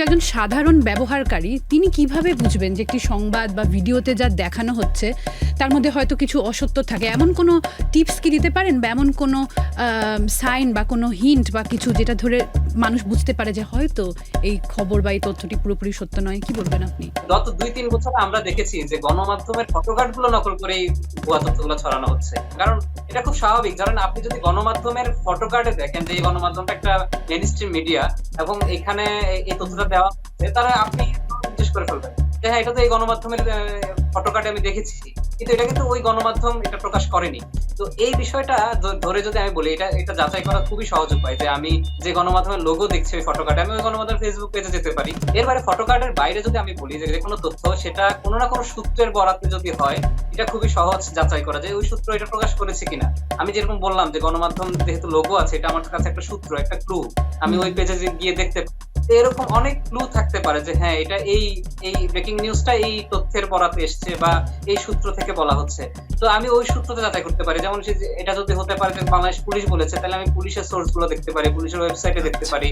একজন সাধারণ ব্যবহারকারী তিনি কিভাবে বুঝবেন যে একটি সংবাদ বা ভিডিওতে যা দেখানো হচ্ছে তার মধ্যে হয়তো কিছু অসত্য থাকে? এমন কোনো টিপস কি দিতে পারেন, বা এমন কোনো সাইন বা কোনো হিন্ট বা কিছু যেটা ধরে মানুষ বুঝতে পারে যে হয়তো এই খবর বা এই তথ্যটি পুরোপুরি সত্য নয়? কি বলবেন আপনি? গত ২-৩ বছর আমরা দেখেছি যে গণমাধ্যমের ফটোকার্ডগুলো নকল করেই ভুয়া তথ্যগুলো ছড়ানো হচ্ছে। কারণ এটা খুব স্বাভাবিক। ধরেন আপনি যদি গণমাধ্যমের ফটোকার্ডে দেখেন যে এই গণমাধ্যমটা একটা মেইনস্ট্রিম মিডিয়া এবং এখানে এই তথ্যটা দেওয়া হচ্ছে, তাহলে আপনি জিজ্ঞেস করে ফেলবেন যে হ্যাঁ, এটা তো এই গণমাধ্যমের ফটোকার্ডে আমি দেখেছি। কিন্তু এটা কিন্তু ওই গণমাধ্যম এটা প্রকাশ করেনি। তো এই বিষয়টা ধরে যদি আমি বলি, এটা যাচাই করা খুবই সহজ উপায় যে আমি যে গণমাধ্যমের লোগো দেখছি ওই ফটোকার্ডে, আমি ওই গণমাধ্যমের ফেসবুক পেজে যেতে পারি। এর বাইরে ফটোকার্ডের বাইরে যদি আমি বলি যে কোনো তথ্য সেটা কোনো না কোনো সূত্রের বরাতে যদি হয়, এটা খুবই সহজ যাচাই করা যায় ওই সূত্র এটা প্রকাশ করেছে কিনা। আমি যেরকম বললাম যে গণমাধ্যম যেহেতু লোগো আছে, এটা আমার কাছে একটা সূত্র, একটা ক্লু। আমি ওই পেজে গিয়ে দেখতে এরকম অনেক ক্লু থাকতে পারে যে হ্যাঁ, এটা এই ব্রেকিং নিউজটা এই তথ্যের বরাতে এসছে বা এই সূত্র থেকে বলা হচ্ছে। তো আমি ওই সূত্রতে যাচাই করতে পারি। যেমন এটা যদি হতে পারে যে বাংলাদেশ পুলিশ বলেছে, তাহলে আমি পুলিশের সোর্স গুলো দেখতে পারি, পুলিশের ওয়েবসাইটে দেখতে পারি।